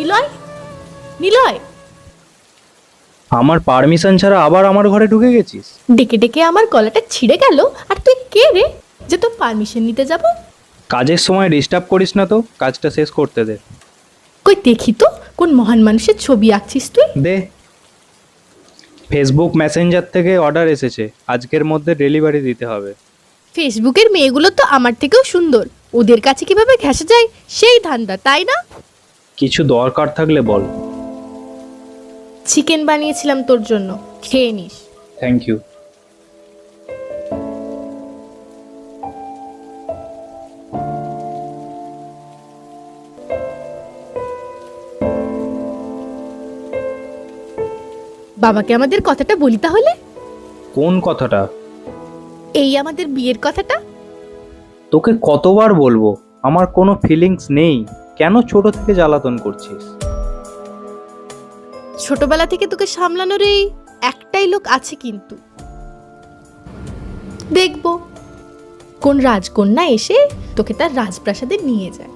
নিলয়, নিলয়, আমার পারমিশন ছাড়া আবার আমার ঘরে ঢুকে গেছিস? ডেকে ডেকে আমার গলাটা ছিঁড়ে গেল। আর তুই কে রে যে তোর পারমিশন নিতে যাব? কাজের সময় ডিস্টার্ব করিস না তো, কাজটা শেষ করতে দে। কই দেখি তো কোন মহান মানুষের ছবি আঁকছিস তুই। দে। ফেসবুক মেসেঞ্জার থেকে অর্ডার এসেছে, আজকের মধ্যে ডেলিভারি দিতে হবে। ফেসবুকের মেয়েগুলো তো আমার থেকেও সুন্দর, ওদের কাছে কিভাবে ঘেঁষে যায় সেই ধান্দা, তাই না? কিছু দরকার থাকলে বল। চিকেন বানিয়েছিলাম তোর জন্য, খেয়ে নিস। Thank you. বাবাকে আমাদের কথাটা বলি তাহলে। কোন কথাটা? এই আমাদের বিয়ের কথাটা। তোকে কতবার বলবো আমার কোনো ফিলিংস নেই, কেন ছোট থেকে জ্বালাতন করছিস? ছোটবেলা থেকে তোকে সামলানোর এই একটাই লোক আছে, কিন্তু দেখবো কোন রাজকন্যা এসে তোকে তার রাজপ্রাসাদে নিয়ে যায়।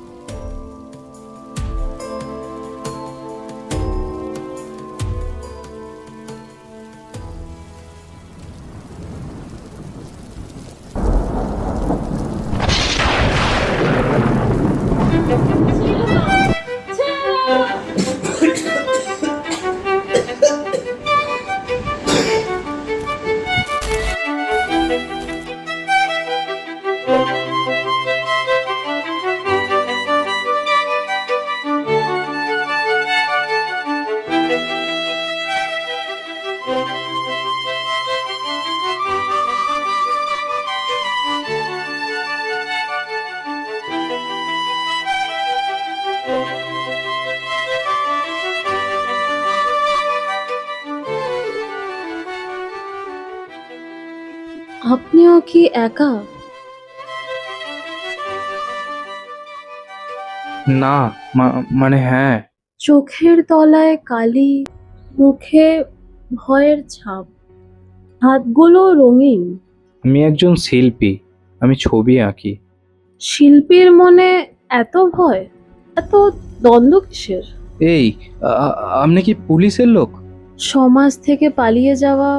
আপনিও কি একা? না, মানে হ্যাঁ। চোখের তলায় কালি, মুখে ভয়ের ছাপ, হাতগুলো রঙিন। আমি একজন শিল্পী, আমি ছবি আঁকি। শিল্পীর মনে এত ভয়, এত দ্বন্দ্ব কিসের? এই, আপনি কি পুলিশের লোক? সমাজ থেকে পালিয়ে যাওয়া,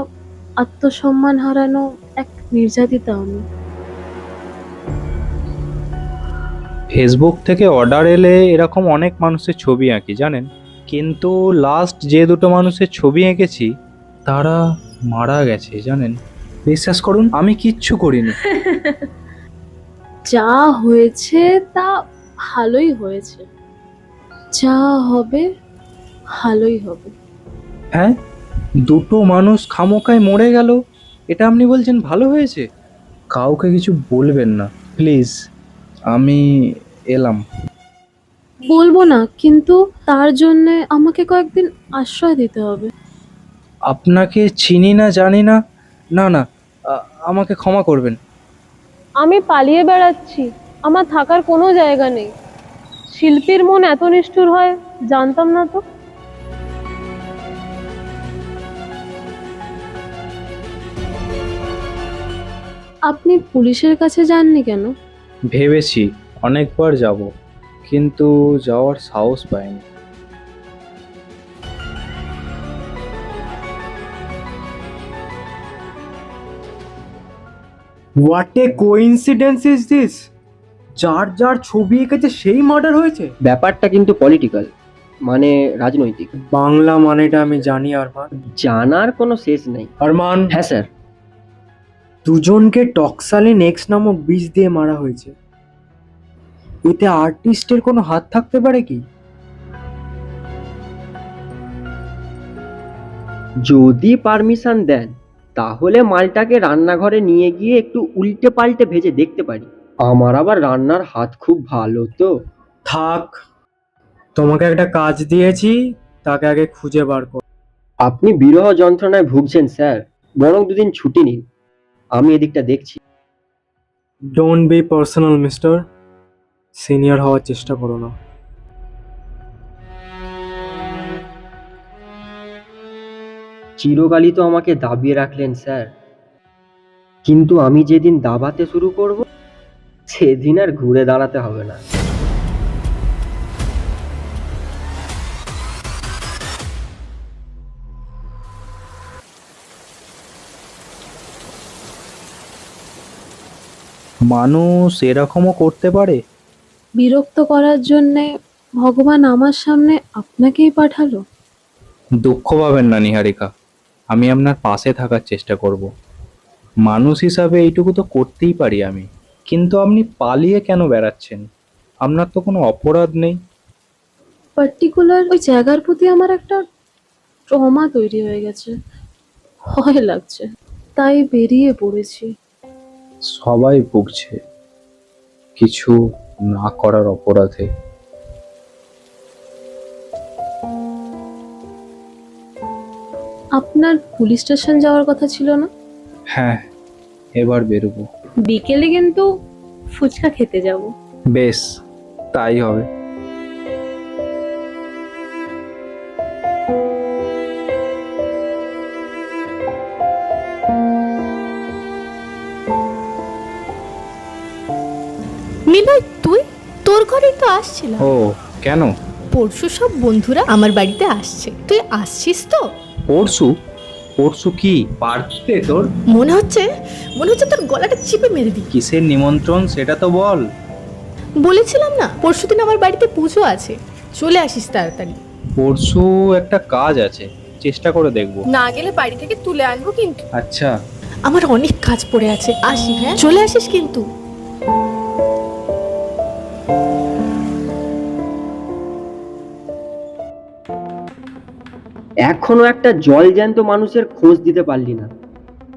আত্মসম্মান হারানো এক নির্যাতিতা আমি। ফেসবুক থেকে অর্ডার এলে এরকম অনেক মানুষের ছবি আঁকি জানেন, কিন্তু লাস্ট যে দুটো মানুষের ছবি এঁকেছি তারা মারা গেছে জানেন। বিশ্বাস করুন আমি কিচ্ছু করিনি। যা হয়েছে তা ভালোই হয়েছে, যা হবে ভালোই হবে। হ্যাঁ, দুটো মানুষ খামোকায় মরে গেল, এটা আপনি বলছেন ভালো হয়েছে? কাউকে কিছু বলবেন না প্লিজ, আমি এলাম। বলবো না, কিন্তু তার জন্য আমাকে কয়েকদিন আশ্রয় দিতে হবে। আপনাকে চিনি না, জানি না। না না, আমাকে ক্ষমা করবেন। আমি পালিয়ে বেড়াচ্ছি, আমার থাকার কোনো জায়গা নেই। শিল্পীর মন এত নিষ্ঠুর হয় জানতাম না তো। আপনি পুলিশের কাছে যাননি কেন? ভেবেছি অনেকবার যাব, কিন্তু যাওয়ার সাহস পাইনি। What a coincidence is this! যার যার ছবি এঁকেছে সেই মার্ডার হয়েছে। ব্যাপারটা কিন্তু পলিটিক্যাল, মানে রাজনৈতিক। বাংলা মানেটা আমি জানি আরমান। জানার কোনো শেষ নেই। আরমান, হ্যাঁ স্যার। দুজনকে টক্সালিন এক্স নামক বিষ দিয়ে মারা হয়েছে। এতে আর্টিস্টের কোনো হাত থাকতে পারে কি? যদি পারমিশন দেন তাহলে মালটাকে রান্নাঘরে নিয়ে গিয়ে একটু উল্টে পাল্টে ভেজে দেখতে পারি। আমার আবার রান্নার হাত খুব ভালো তো। থাক, তোমাকে একটা কাজ দিয়েছি, তাকে আগে খুঁজে বার কর। আপনি বিরহ যন্ত্রণায় ভুগছেন স্যার, বরং দুদিন ছুটি নিন, আমি এদিকটা দেখছি। Don't be personal mister, senior হওয়ার চেষ্টা করো না। চিরকালই তো আমাকে দাবিয়ে রাখলেন স্যার, কিন্তু আমি যেদিন দাবাতে শুরু করব সেদিন আর ঘুরে দাঁড়াতে হবে না। মানুষ এরকমও করতে পারে? বিরক্ত করার জন্যে ভগবান আমার সামনে আপনাকেই পাঠালো। দুঃখ পাবেন না নিহারিকা, আমি আপনার পাশে থাকার চেষ্টা করব। মানুষ হিসাবে এইটুকু তো করতেই পারি আমি। কিন্তু আপনি পালিয়ে কেন বেড়াচ্ছেন? আপনার তো কোনো অপরাধ নেই। পার্টিকুলার ওই জায়গার প্রতি আমার একটা ট্রমা তৈরি হয়ে গেছে, ভয় লাগছে, তাই বেরিয়ে পড়েছি। সবাই ভুগছে কিছু না করার অপরাধে। আপনার পুলিশ স্টেশন যাওয়ার কথা ছিল না? হ্যাঁ, এবার বেরোবো। বিকেলে কিন্তু ফুচকা খেতে যাব। বেশ, তাই হবে। নিলয়, তুই? তোর ঘরেই তো আসছিলাম। ও, কেন? পরশু সব বন্ধুরা আমার বাড়িতে আসছে, তুই আসছিস তো? পরশু? পরশু কি বার্থডে তোর? মনে হচ্ছে তোর গলাটা চিপে মেরে দিই। কিসের নিমন্ত্রণ সেটা তো বল। বলেছিলাম না পরশুদিন আমার বাড়িতে পুজো আছে, চলে আসিস তাড়াতাড়ি। পরশু একটা কাজ আছে, চেষ্টা করে দেখবো। না গেলে বাড়ি থেকে তুলে আনবো কিন্তু। আচ্ছা। আমার অনেক কাজ পড়ে আছে, আসি হ্যাঁ, চলে আসিস কিন্তু। এখনো একটা জলজ্যান্ত মানুষের খোঁজ দিতে পারলি না,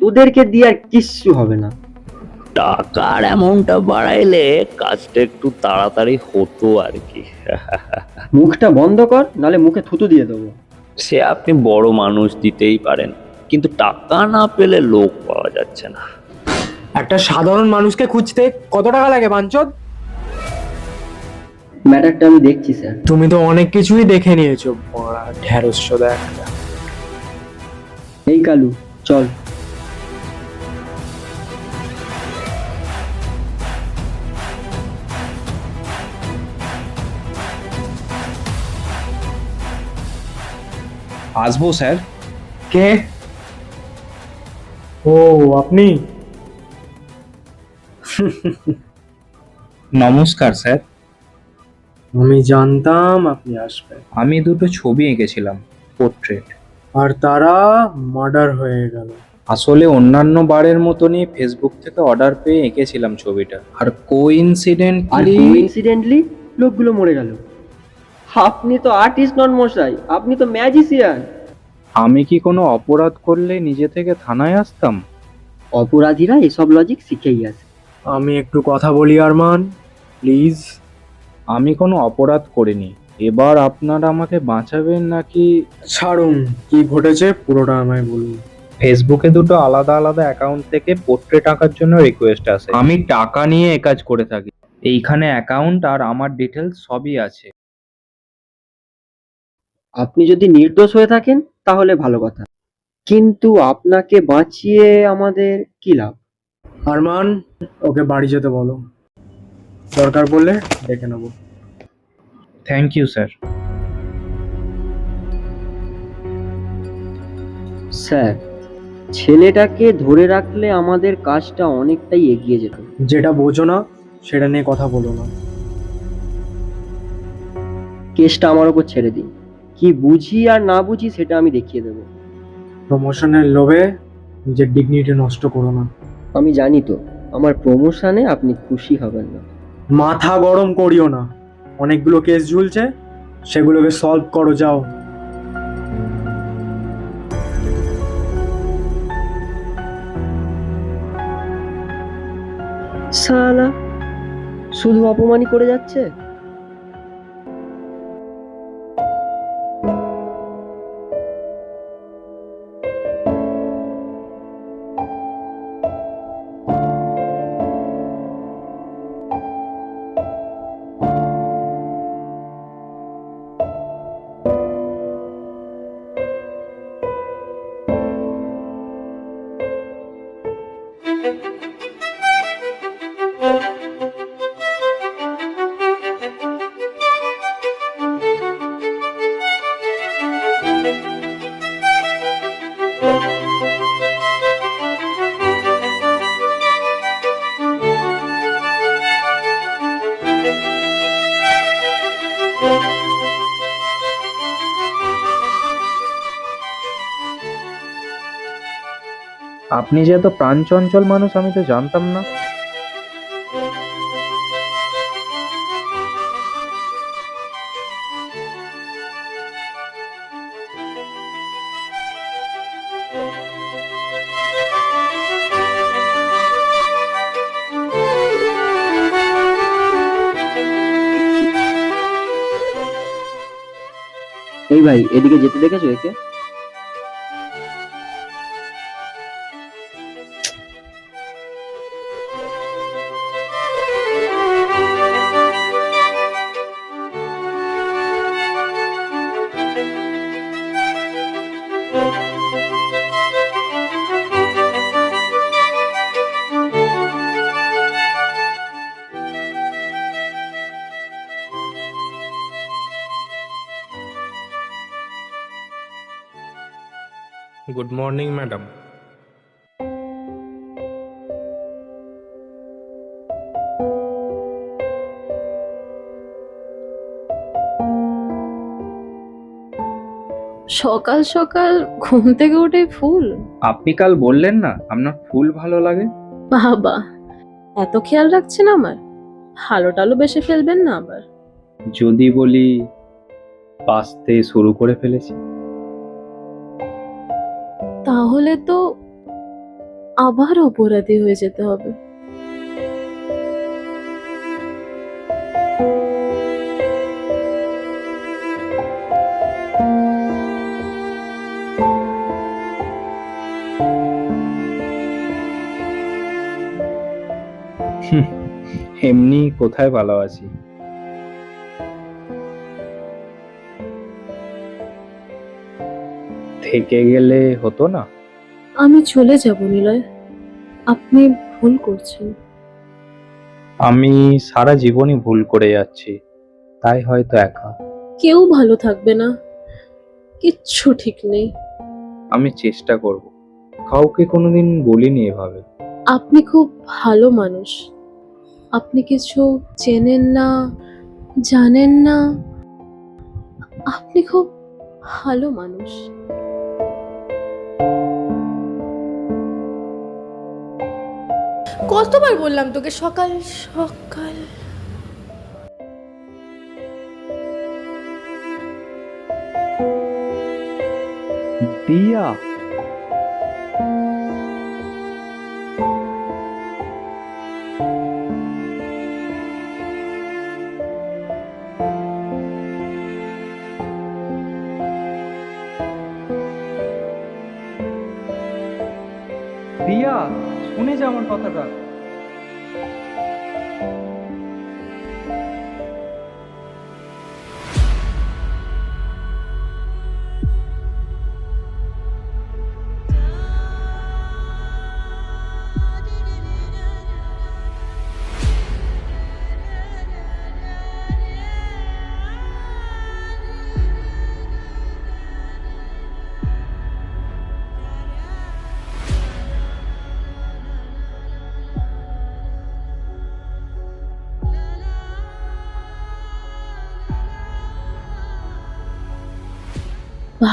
তোদেরকে দিয়ে আর কিচ্ছু হবে না। টাকার অ্যামাউন্টটা বাড়াইলে কাজটা একটু তাড়াতাড়ি হতো আর কি। মুখটা বন্ধ কর, নালে মুখে থুতু দিয়ে দেবো। সে আপনি বড় মানুষ, দিতেই পারেন, কিন্তু টাকা না পেলে লোক পাওয়া যাচ্ছে না। একটা সাধারণ মানুষকে খুঁজতে কত টাকা লাগে বাঞ্চদ? ম্যাটারটা আমি দেখছি স্যার। তুমি তো অনেক কিছুই দেখে নিয়েছো, বড়া ঢেরস্য দেখ। এই কালু, চল। আসবো স্যার। কে? ও, আপনি? নমস্কার স্যার। আমি জানতাম আপনি আসবেন। আমি দুটো ছবি এঁকেছিলাম, পোর্ট্রেট। আর তারা মার্ডার হয়ে গেল। আসলে অন্যান্য বারের মতনই ফেসবুক থেকে অর্ডার পেয়ে এঁকেছিলাম ছবিটা, আর আর কোইন্সিডেন্টলি কোইন্সিডেন্টলি লোকগুলো মরে গেল। আপনি তো আর্টিস্ট নন মশাই, আপনি তো ম্যাজিশিয়ান। আমি কি কোনো অপরাধ করলে নিজে থেকে থানায় আসতাম? অপরাধীরা এসব লজিক শিখেই আছে। আমি একটু কথা বলি আরমান, প্লিজ। আমি কোনো অপরাধ করিনি, এবার আপনারা আমাকে বাঁচাবেন নাকি? ছাড়ুন, কি ঘটেছে পুরোটা আমায় বলুন। ফেসবুকে দুটো আলাদা আলাদা অ্যাকাউন্ট থেকে পোর্ট্রেট আঁকার জন্য রিকোয়েস্ট আসে। আমি টাকা নিয়ে এ কাজ করে থাকি। এইখানে অ্যাকাউন্ট আর আমার ডিটেলস সবই আছে। আপনি যদি নির্দোষ হয়ে থাকেন তাহলে ভালো কথা, কিন্তু আপনাকে বাঁচিয়ে আমাদের কি লাভ? আরমান, ওকে বাড়ি যেতে বলো, দরকার পড়লে ডেকে নেবো। Thank you sir. স্যার, ছেলেটাকে ধরে রাখলে আমাদের কাজটা অনেকটাই এগিয়ে যেত। যেটা বোঝো না সেটা নিয়ে কথা বলো না। কেসটা আমার উপর ছেড়ে দিন, কি বুঝি আর না বুঝি সেটা আমি দেখিয়ে দেবো। প্রমোশনের লোভে নিজের ডিগনিটি নষ্ট করো না। আমি জানি তো আমার প্রমোশনে আপনি খুশি হবেন না। মাথা গরম করিও না, অনেকগুলো কেস ঝুলছে, সেগুলোকে সলভ করো, যাও। শালা শুধু অপমানই করে যাচ্ছে। আপনি যে এত প্রাণচঞ্চল মানুষ আমি তো জানতাম না। এই ভাই, এদিকে যেতে দেখেছো একে? Good morning madam. সকাল সকাল ঘুম থেকে উঠে ফুল? আপনি কাল বললেন না আপনার ফুল ভালো লাগে। বাবা, এত খেয়াল রাখছেন আমার? ভালো টালো বেসে ফেলবেন না আবার। যদি বলি বাঁচতে শুরু করে ফেলেছি। তাহলে তো আবার অপরাধী হয়ে যেতে হবে। এমনি কোথায় ভালো আছি। থেকে গেলে হতো না? আমি চলে যাব নিলয়, আপনি ভুল করছেন। আমি সারা জীবনই ভুল করে যাচ্ছি, তাই হয়তো একা। কেউ ভালো থাকবে না, কিচ্ছু ঠিক নেই। আমি চেষ্টা করব, কাউকে কোনোদিন বলিনি এভাবে। আপনি খুব ভালো মানুষ, আপনি কিছু চেনেন না, জানেন না, আপনি খুব ভালো মানুষ। কতবার বললাম তোকে সকাল সকাল। দিয়া, দিয়া শুনে যা আমার কথাটা।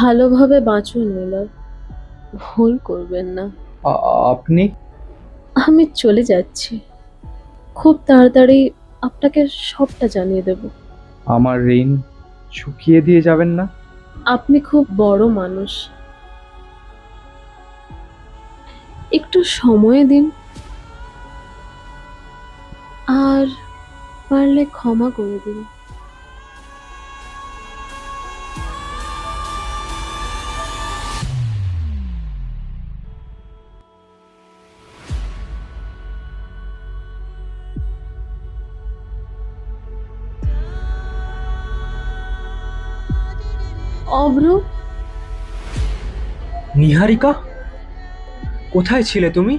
ভালোভাবে বাঁচুন নিলয়, ভুল করবেন না। আপনি? আমি চলে যাচ্ছি, খুব তাড়াতাড়ি আপনাকে সবটা জানিয়ে দেব। আমার ঋণ চুকিয়ে দিয়ে যাবেন না? আপনি খুব বড় মানুষ, একটু সময় দিন, আর পারলে ক্ষমা করে দিন। অভ্র, নিহারিকা, কোথায় ছিলে তুমি?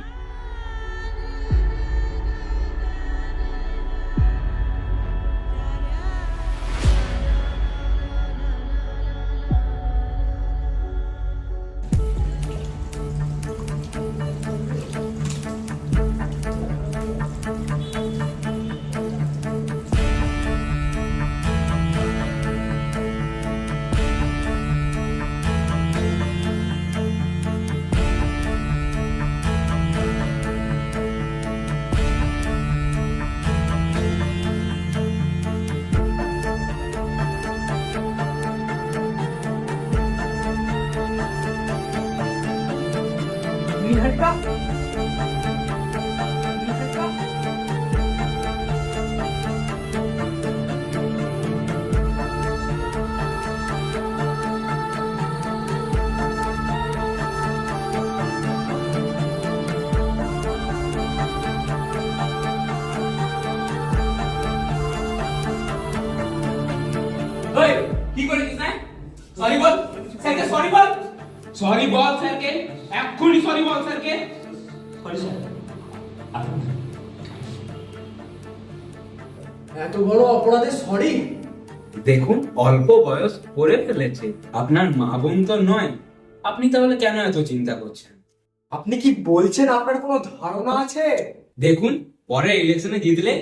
সরি বল স্যারকে, এক্ষুনি সরি বল স্যারকে। এত বড় অপরাধে সরি? দেখুন অল্প বয়স করে ফেলেছে, আপনার মা বোন তো নয়, আপনি তাহলে কেন এত চিন্তা করছেন? আপনি কি বলছেন? আপনার কোনো ধারণা আছে? দেখুন পরে ইলেকশনে জিতলে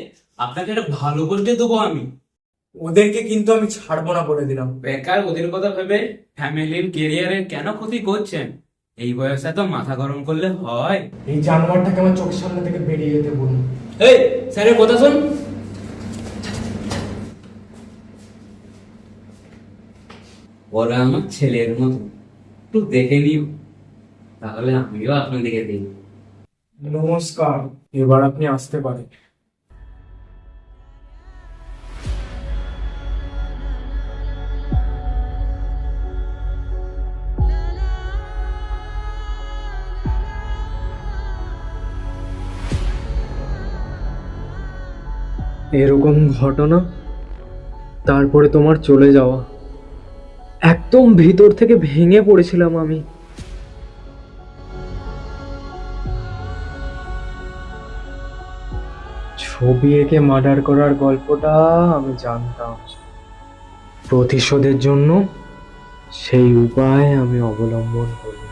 আপনাকে একটা ভালো করতে দেবো আমি। ওদেরকে কিন্তু আমি ছাড়বো না বলে দিলাম। বেকার ওদের কথা ভেবে ফ্যামিলির কেরিয়ারের কেন ক্ষতি করছেন? এই বয়সে তো মাথা গরম করলে হয়? এই জানোয়ারটাকে আমার চোখের সামনে থেকে বেরিয়ে যেতে বলুন। এই স্যারের কথা শোন। ওরা আমার ছেলের মতো, একটু দেখে নিও, তাহলে আমিও আপনাদেরকে দিই। নমস্কার, এবার আপনি আসতে পারেন। এরকম ঘটনা, তারপরে তোমার চলে যাওয়া, একদম ভিতর থেকে ভেঙে পড়েছিলাম আমি। ছবি এঁকে মার্ডার করার গল্পটা আমি জানতাম। প্রতিশোধের জন্য সেই উপায় আমি অবলম্বন করলাম।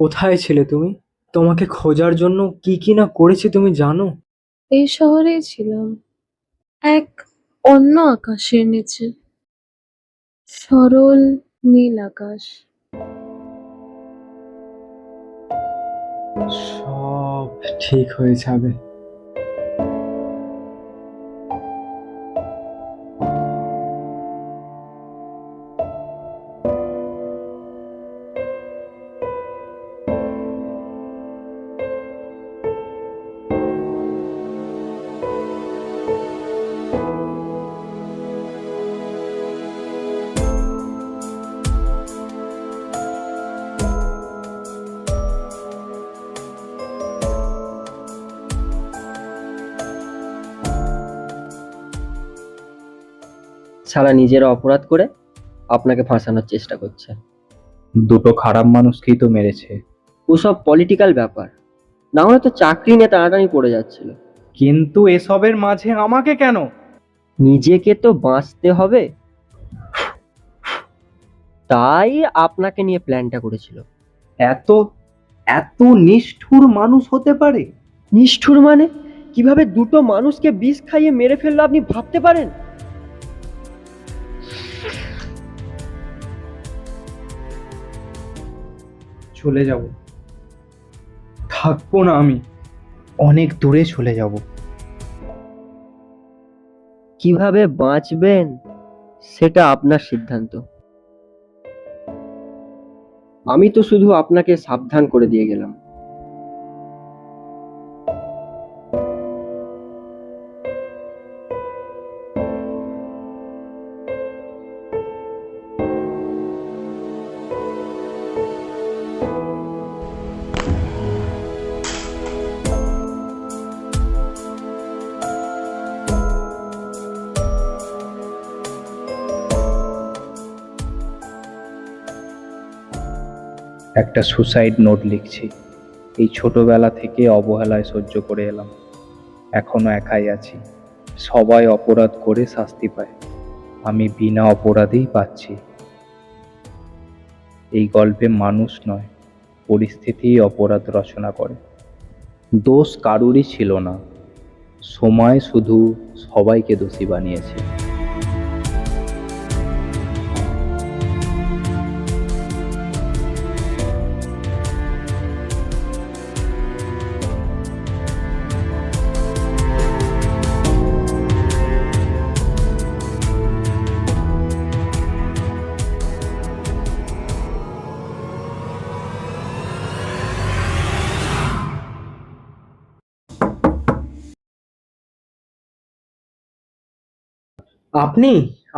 কোথায় ছিলে তুমি? তোমাকে খোঁজার জন্য কি কি না করেছি তুমি জানো? এই শহরেই ছিলাম, এক অন্য আকাশের নিচে, সরল নীল আকাশ। সব ঠিক হয়ে যাবে। শালা নিজের অপরাধ করে আপনাকে ফাঁসানোর চেষ্টা করছে। দুটো খারাপ মানুষকেই তো মেরেছে। ওসব পলিটিক্যাল ব্যাপার, না হলে তো চাকরি নিয়ে টানাটানি পড়ে যাচ্ছিল। কিন্তু এসবের মাঝে আমাকে কেন? নিজেকে তো বাঁচতে হবে, তাই আপনাকে নিয়ে প্ল্যানটা করেছিল। এত এত নিষ্ঠুর মানুষ হতে পারে? নিষ্ঠুর মানে কিভাবে দুটো মানুষকে বিষ খাইয়ে মেরে ফেললো আপনি ভাবতে পারেন? চলে যাব, থাকবো না আমি, অনেক দূরে চলে যাব। কিভাবে বাঁচবেন সেটা আপনার সিদ্ধান্ত। আমি তো শুধু আপনাকে সাবধান করে দিয়ে গেলাম। একটা সুসাইড নোট লিখছি। এই ছোটবেলা থেকে অবহেলায় সহ্য করে এলাম, এখনো একাই আছি। সবাই অপরাধ করে শাস্তি পায়, আমি বিনা অপরাধেই পাচ্ছি। এই গল্পে মানুষ নয়, পরিস্থিতিই অপরাধ রচনা করে। দোষ কারুরই ছিল না, সময় শুধু সবাইকে দোষী বানিয়েছে। আপনি?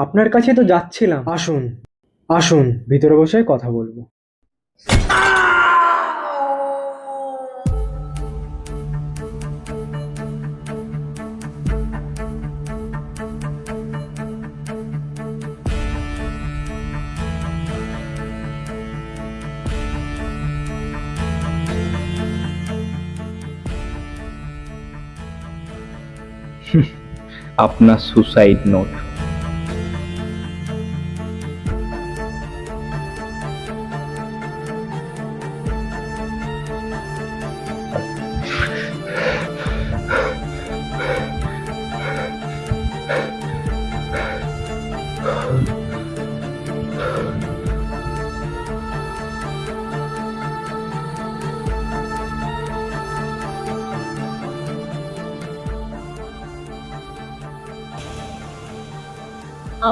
আপনার কাছে তো যাচ্ছিলাম। আসুন আসুন, ভিতরে বসে কথা বলবো। আপনার সুসাইড নোট।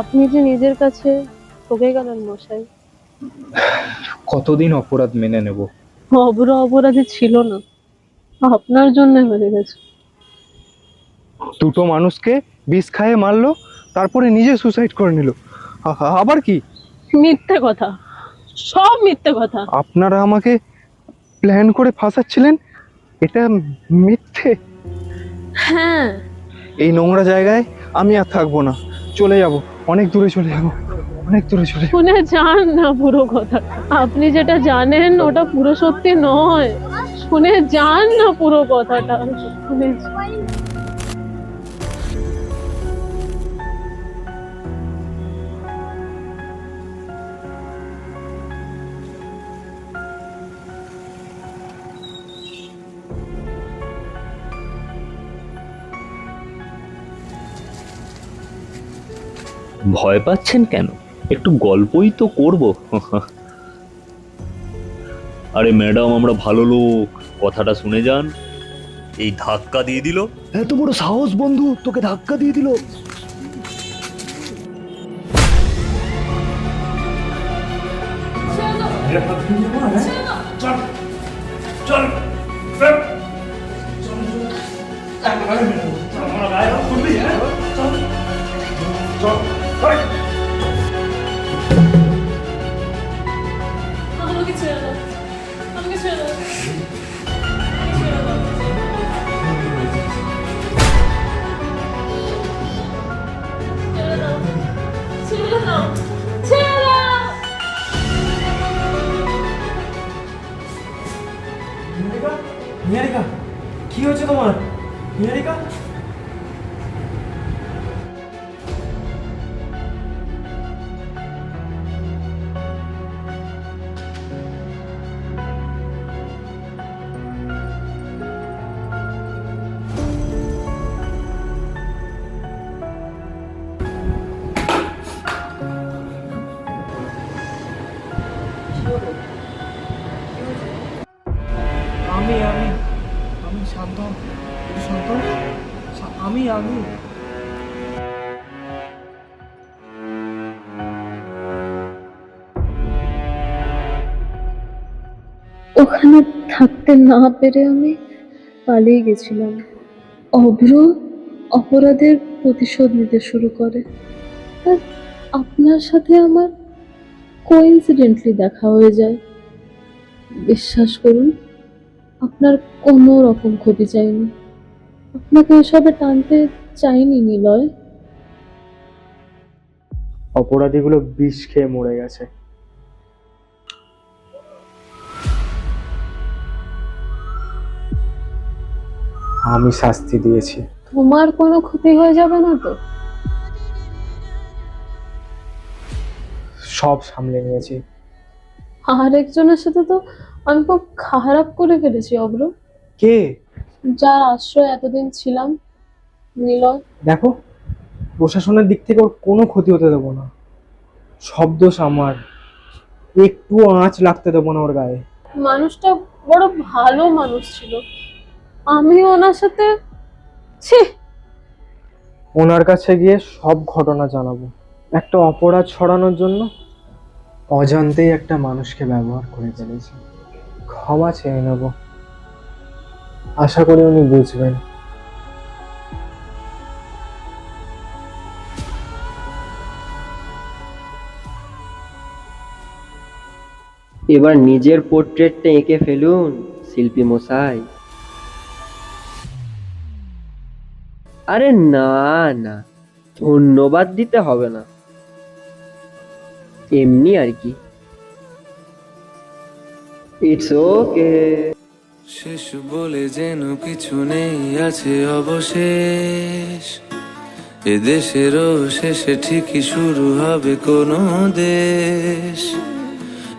আপনি যে নিজের কাছে ঠকে গেলেন মশাই। কতদিন অপরাধ মেনে নেব? অপরাধী ছিল না, আপনার জন্য হয়ে গেছে। দুটো মানুষকে বিষ খাইয়ে মারলো, তারপরে নিজে সুসাইড করে নিল। আবার কি? মিথ্যে কথা, সব মিথ্যে কথা। আপনারা আমাকে প্ল্যান করে ফাঁসাচ্ছিলেন, এটা মিথ্যে। হ্যাঁ, এই নোংরা জায়গায় আমি আর থাকবো না, চলে যাব, অনেক দূরে চলে যাব, অনেক দূরে চলে যাব। শুনে যান না পুরো কথা। আপনি যেটা জানেন ওটা পুরো সত্যি নয়, শুনে যান না পুরো কথাটা, শুনে যান। ভয় পাচ্ছেন কেন? একটু গল্পই তো করব। আরে ম্যাডাম, আমরা ভালো লোক, কথাটা শুনে যান। এই ধাক্কা দিয়ে দিল। এত বড় সাহস বন্ধু, তোকে ধাক্কা দিয়ে দিল। আমাকে ছেড়ে দাও, আমাকে ছেড়ে দাও। ছেড়ে দাও, ছেড়ে দাও। নিহারিকা, কি হয়েছে তোমার? নিহারিকা, আমি আমি আমি শান্ত হ, একটু শান্ত হ। আমি আমি ওখানে থাকতে না পেরে আমি পালিয়ে গেছিলাম। অভ্র অপরাধের প্রতিশোধ নিতে শুরু করে, আর আপনার সাথে আমার কোইন্সিডেন্টলি দেখা হয়ে যায়। বিশ্বাস করুন, আপনার কোনো রকম ক্ষতি চাইনি, আপনাকে এসবে টানতে চাইনি নিলয়। অপরাধীগুলো বিষ খেয়ে মরে গেছে। আমি শাস্তি দিয়েছি। তোমার কোনো ক্ষতি হয়ে যাবে না তো? সব সামলে নিয়েছি। আর একজনের সাথে তো আমি খুব খারাপ করে ফেলেছি অব্র, কে? যার আশ্রয় এতদিন ছিলাম, নিলয়। দেখো, প্রশাসনের দিক থেকে ওর কোনো ক্ষতি হতে দেবো না। সব দোষ আমার। একটু আঁচ লাগতে দেবো না ওর গায়ে। মানুষটা বড় ভালো মানুষ ছিল, আমি ওনার সাথে ছি। ওনার কাছে গিয়ে সব ঘটনা জানাবো। একটা অপরাধ ছড়ানোর জন্য অজান্তেই একটা মানুষকে ব্যবহার করে ফেলেছি। ক্ষমা চেয়ে নেব। আশা করি উনি বুঝবেন। এবার নিজের পোর্ট্রেটটা এঁকে ফেলুন শিল্পী মশাই। আরে না না, ধন্যবাদ দিতে হবে না, এমনি আর কি। It's okay. শেষ বলে যেন কিছু নেই, আছে অবশেষ। এ দেশেরও শেষে ঠিকই শুরু হবে কোনো দেশ।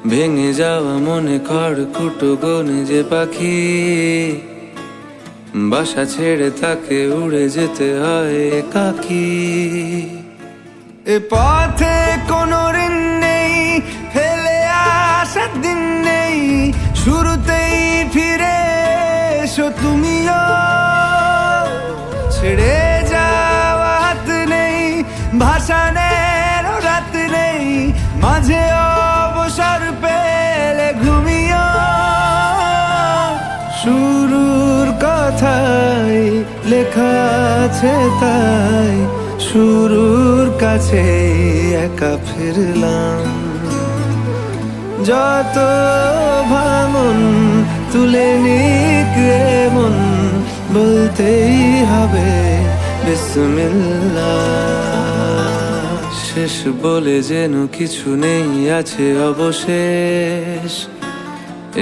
ভেঙে যাওয়া মনে খড়কুটো গনে যে পাখি, বাসা ছেড়ে তাকে উড়ে যেতে হয় একাকী। এ পথে কোনো ঋণ নেই, ফেলে আসার দিন নেই। শুরুতেই ফিরে এসো তুমিও, ছেড়ে যাওয়া হাত নেই, ভাসানের রাত নেই। মাঝে অবসর পেলে ঘুমিও, শুরুর কথাই লেখা আছে তাই শুরুর কাছে একা ফিরলাম। যত ভাঙন তুলে নিক মন, বলতেই হবে বিসমিল্লাহ। শেষ বলে যেন কিছু নেই, আছে অবশেষ।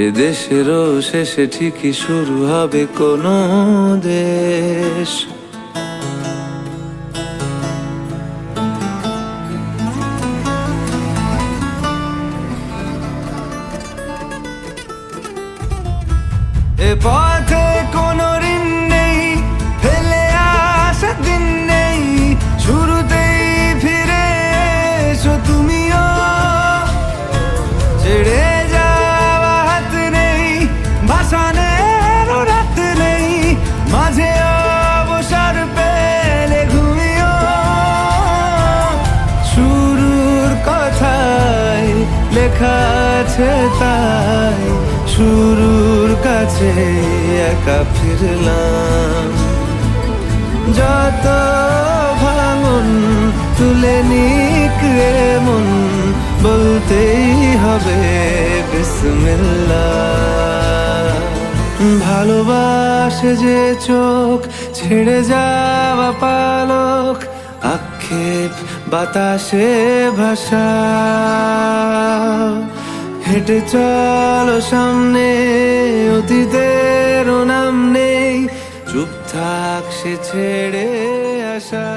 এ দেশেরও শেষে ঠিকই শুরু হবে কোনো দেশ। এ পথে কোনো ঋণ নেই, ফেলে আসার দিন নেই। শুরুতেই ফিরে এসো তুমিও, ছেড়ে যাওয়া হাত নেই, ভাসানের রাত নেই। মাঝে অবসর পেলে ঘুমিও, শুরুর কথাই লেখা আছে তাই শুরুর কাছে একা ফিরলাম। যত ভাঙন তুলে নিক মন, বলতেই হবে বিসমিল্লাহ। ভালোবাসে যে চোখ, ছেড়ে যাওয়া পালক, আক্ষেপ বাতাসে ভাষা। হেঁটে চলো সামনে, অতীতেরও নাম নেই। চুপ থাক সে ছেড়ে আসা।